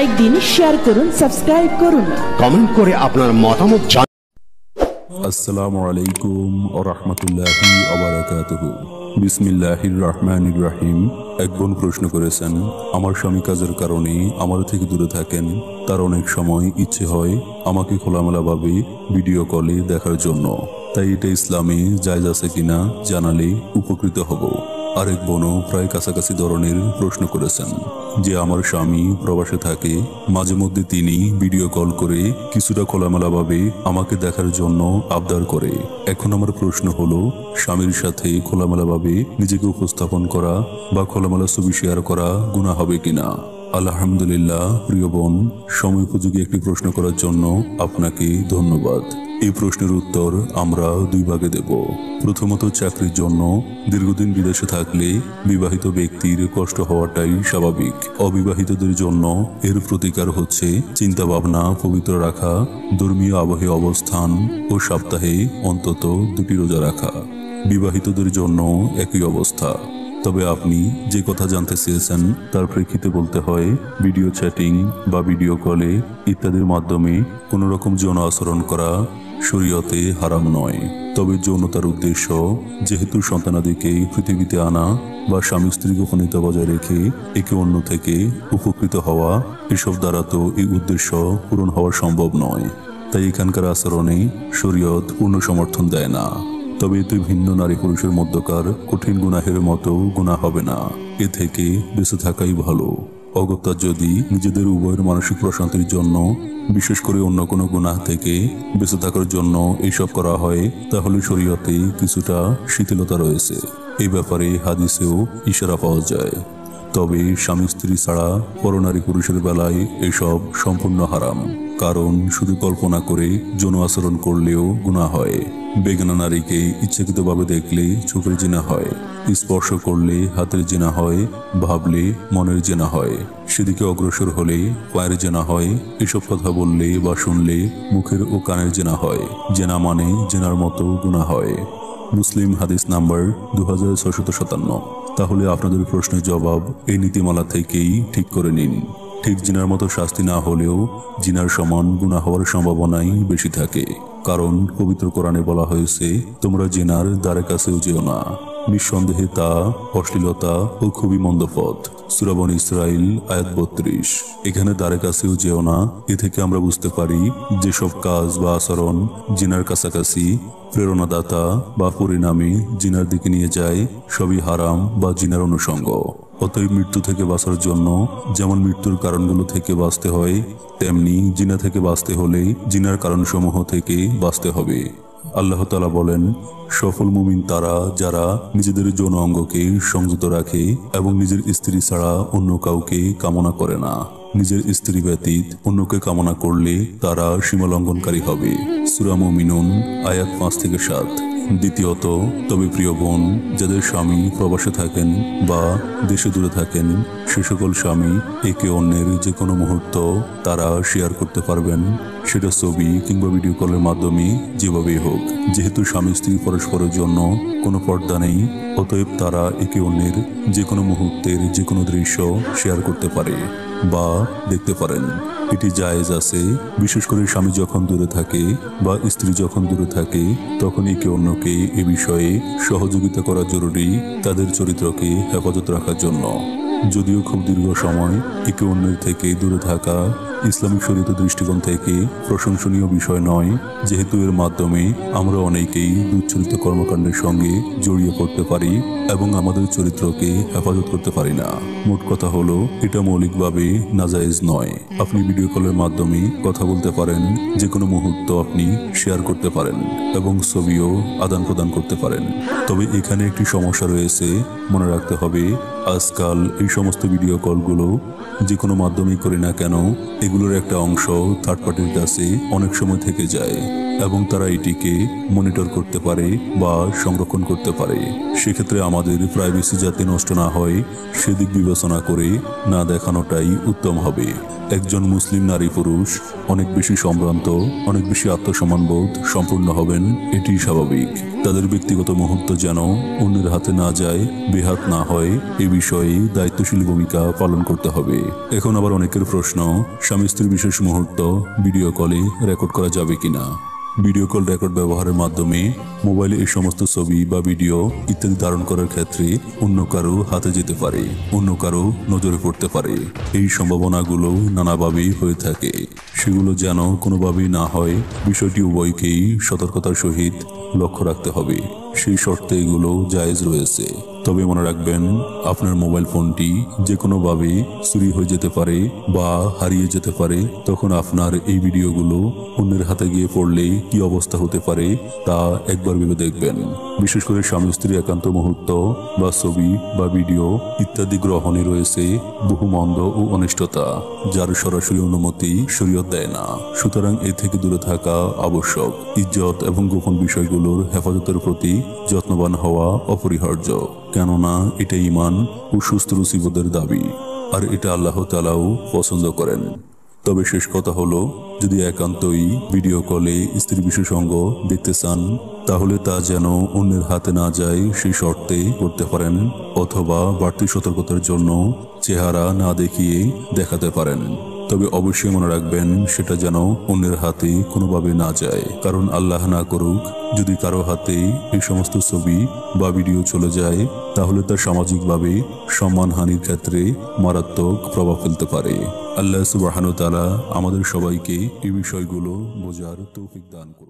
Like দিন, share করুন, subscribe করুন, কমেন্ট করে আপনার মতামত জানান। আসসালামু আলাইকুম ওয়া রাহমাতুল্লাহি ওয়া বারাকাতুহু। বিসমিল্লাহির রহমানির রহিম। এক বোন প্রশ্ন করেছেন, আমার স্বামী কাজের কারণে আমার থেকে দূরে থাকেন। তার অনেক সময় ইচ্ছে হয় আমাকে খোলামেলাভাবে ভিডিও কলে দেখার জন্য, তাই এটা ইসলামে জায়েজ আছে কিনা জানালে উপকৃত হব। আরেক বোনও প্রায় কাছাকাছি ধরনের প্রশ্ন করেছেন যে আমার স্বামী প্রবাসে থাকে, মাঝে মধ্যে তিনি ভিডিও কল করে কিছুটা খোলামেলাভাবে আমাকে দেখার জন্য আবদার করে। এখন আমার প্রশ্ন হলো, স্বামীর সাথে খোলামেলাভাবে নিজেকে উপস্থাপন করা বা খোলামেলা ছবি শেয়ার করা গুনাহ হবে কিনা? আলহামদুলিল্লাহ প্রিয় বোন, সময় উপযোগী একটি প্রশ্ন করার জন্য আপনাকে ধন্যবাদ। এই প্রশ্নের উত্তর আমরা দুই ভাগে দেব। প্রথমত, চাকরির জন্য দীর্ঘদিন বিদেশে থাকলে বিবাহিত ব্যক্তির কষ্ট হওয়াটাই স্বাভাবিক। অবিবাহিতদের জন্য এর প্রতিকার হচ্ছে চিন্তা ভাবনা পবিত্র রাখা, ধর্মীয় আবহে অবস্থান ও সপ্তাহে অন্তত 2টি রোজা রাখা। বিবাহিতদের জন্য একই অবস্থা। তবে আপনি যে কথা জানতে চেয়েছেন তার প্রেক্ষিতে বলতে হয়, ভিডিও চ্যাটিং বা ভিডিও কলে ইত্যাদির মাধ্যমে কোনো রকম যৌন আচরণ করা শরীয়তে হারাম নয়। তবে যৌনতার উদ্দেশ্য যেহেতু সন্তানাদিকে পৃথিবীতে আনা বা স্বামী স্ত্রী গোপনীয়তা বজায় রেখে একে অন্য থেকে উপকৃত হওয়া, এসব দ্বারা তো এই উদ্দেশ্য পূরণ হওয়া সম্ভব নয়। তাই এখানকার আচরণে শরীয়ত পূর্ণ সমর্থন দেয় না। তবে এতে ভিন্ন নারী পুরুষের মধ্যকার কঠিন গুনাহের মতো গুনাহ হবে না। এ থেকে বেঁচে থাকাই ভালো। অগত্যা যদি নিজেদের উভয়ের মানসিক প্রশান্তির জন্য, বিশেষ করে অন্য কোনো গুনাহ থেকে বেঁচে থাকার জন্য এইসব করা হয়, তাহলে শরীয়তে কিছুটা শিথিলতা রয়েছে। এই ব্যাপারে হাদিসেও ইশারা পাওয়া যায়। তবে স্বামী স্ত্রী ছাড়া পরনারী পুরুষের বেলায় এসব সম্পূর্ণ হারাম। কারণ শুধু কল্পনা করে যৌন আচরণ করলেও গুনাহ হয়। বেগানা নারীকে ইচ্ছাকৃতভাবে দেখলে চোখের জিনা হয়, স্পর্শ করলে হাতের জিনা হয়, ভাবলে মনের জেনা হয়, সেদিকে অগ্রসর হলে পায়ের জেনা হয়, এসব কথা বললে বা শুনলে মুখের ও কানের জেনা হয়। জেনা মানে জেনার মতো গুনাহ হয়। মুসলিম হাদিস নাম্বার 2657। তাহলে আপনাদের প্রশ্নের জবাব এই নীতিমালা থেকেই ঠিক করে নিন। ঠিক জিনার মতো শাস্তি না হলেও জিনার সমান গুনাহ হওয়ার সম্ভাবনাই বেশি থাকে। কারণ পবিত্র কোরআনে বলা হয়েছে, তোমরা জিনার দ্বারে কাছেও যেও না। নিঃসন্দেহে তা অশ্লীলতা ও খুবই মন্দ পথ। সূরা বনী ইসরাইল আয়াত 32। এখানে দ্বারে কাছেও যেও না, এ থেকে আমরা বুঝতে পারি যেসব কাজ বা আচরণ জিনার কাছাকাছি প্রেরণাদাতা বা পরিণামী জিনার দিকে নিয়ে যায়, সবই হারাম বা জিনার অনুষঙ্গ। অতএব মৃত্যু থেকে বাঁচার জন্য যেমন মৃত্যুর কারণগুলো থেকে বাঁচতে হয়, তেমনি জিনা থেকে বাঁচতে হলে জিনার কারণসমূহ থেকে বাঁচতে হবে। আল্লাহ তাআলা বলেন, সফল মুমিন তারা যারা নিজেদের যৌন অঙ্গকে সংযত রাখে এবং নিজের স্ত্রী ছাড়া অন্য কাউকে কামনা করে না। নিজের স্ত্রী ব্যতীত অন্যকে কামনা করলে তারা সীমালঙ্ঘনকারী হবে। সূরা মুমিনুন আয়াত 5 থেকে 7। দ্বিতীয়ত, তবে প্রিয় বোন, যাদের স্বামী প্রবাসে থাকেন বা দেশে দূরে থাকেন, সে সকল স্বামী একে অন্যের যে কোনো মুহূর্ত তারা শেয়ার করতে পারবেন, সেটা ছবি কিংবা ভিডিও কলের মাধ্যমে যেভাবেই হোক। যেহেতু স্বামী স্ত্রী পরস্পরের জন্য কোনো পর্দা নেই, অতএব তারা একে অন্যের যে কোনো মুহূর্তের যে কোনো দৃশ্য শেয়ার করতে পারে বা দেখতে পারেন। এটি জায়েজ আছে। বিশেষ করে স্বামী যখন দূরে থাকে বা স্ত্রী যখন দূরে থাকে, তখন একে অন্যকে এ বিষয়ে সহযোগিতা করা জরুরি, তাদের চরিত্রকে হেফাজত রাখার জন্য। যদিও খুব দীর্ঘ সময় একে অন্যের থেকে দূরে থাকা ইসলামিক শরীয়তের দৃষ্টিকোণ থেকে প্রশংসনীয় বিষয় নয়, যেহেতু এর মাধ্যমে আমরা অনেকেই দুচ্ছরিত কর্মকাণ্ডের সঙ্গে জড়িয়ে পড়তে পারি এবং আমাদের চরিত্রকে হেফাজত করতে পারি না। মোট কথা হলো, এটা মৌলিকভাবে নাজায়েজ নয়। আপনি ভিডিও কলের মাধ্যমে কথা বলতে পারেন, যে কোনো মুহূর্ত আপনি শেয়ার করতে পারেন এবং ছবিও আদান প্রদান করতে পারেন। তবে এখানে একটি সমস্যা রয়েছে, মনে রাখতে হবে, আজকাল এই সমস্ত ভিডিও কলগুলো যে কোনো মাধ্যমেই করি না কেন, এগুলোর একটা অংশ থার্ড পার্টির কাছে অনেক সময় থেকে যায়। এবং তারা এটিকে মনিটর করতে পারে বা সংরক্ষণ করতে পারে। সেক্ষেত্রে আমাদের প্রাইভেসি যাতে নষ্ট না হয় সেদিক বিবেচনা করে না দেখানোটাই উত্তম হবে। একজন মুসলিম নারী পুরুষ অনেক বেশি সম্ভ্রান্ত, অনেক বেশি আত্মসম্মানবোধ সম্পূর্ণ হবেন, এটি স্বাভাবিক। তাদের ব্যক্তিগত মুহূর্ত যেন অন্যের হাতে না যায়, বেহাত না হয়, এ বিষয়ে দায়িত্বশীল ভূমিকা পালন করতে হবে। এখন আবার অনেকের প্রশ্ন, স্বামী স্ত্রীর বিশেষ মুহূর্ত ভিডিও কলে রেকর্ড করা যাবে কিনা। ভিডিও কল রেকর্ড ব্যবহারের মাধ্যমে মোবাইলে এই সমস্ত ছবি বা ভিডিও ইত্যাদি ধারণ করার ক্ষেত্রে অন্য কারো হাতে যেতে পারে, অন্য কারো নজরে পড়তে পারে। এই সম্ভাবনাগুলো নানাভাবেই হয়ে থাকে, সেগুলো যেন কোনোভাবেই না হয় বিষয়টি উভয়কেই সতর্কতার সহিত লক্ষ্য রাখতে হবে। সেই শর্তে এগুলো জায়েজ রয়েছে। তবে মনে রাখবেন, আপনার মোবাইল ফোনটি যে কোনোভাবে চুরি হয়ে যেতে পারে বা হারিয়ে যেতে পারে। তখন আপনার এই ভিডিওগুলো অন্যের হাতে গিয়ে পড়লে কি অবস্থা হতে পারে তা একবার ভেবে দেখবেন। বিশেষ করে স্বামী স্ত্রী একান্ত মুহূর্ত বা ছবি বা ভিডিও ইত্যাদি গ্রহণে রয়েছে বহু মন্দ ও অনিষ্টতা, যার সরাসরি অনুমতি শরীয়ত দেয় না। সুতরাং এ থেকে দূরে থাকা আবশ্যক। ইজ্জত এবং গোপন বিষয়গুলোর হেফাজতের প্রতি যত্নবান হওয়া অপরিহার্য, কেননা এটা ঈমান ও সুস্থ রুচিবোধের দাবি, আর এটা আল্লাহ তাআলাও পছন্দ করেন। তবে শেষ কথা হলো, যদি একান্তই ভিডিও কলে স্ত্রী বিশেষ অঙ্গ দেখতে চান তাহলে তা যেন অন্যের হাতে না যায় সেই শর্তে করতে পারেন, অথবা বাড়তি সতর্কতার জন্য চেহারা না দেখিয়ে দেখাতে পারেন। তবে অবশ্যই মনে রাখবেন, সেটা যেন অন্যের হাতে কোনোভাবে না যায়, কারণ আল্লাহ না করুক যদি কারো হাতে এই সমস্ত ছবি বা ভিডিও চলে যায় তাহলে তার সামাজিকভাবে সম্মানহানির ক্ষেত্রে মারাত্মক প্রভাব ফেলতে পারে। আল্লাহ সুবহানাহু ওয়া তাআলা আমাদের সবাইকে এই বিষয়গুলো বোঝার তৌফিক দান করুন।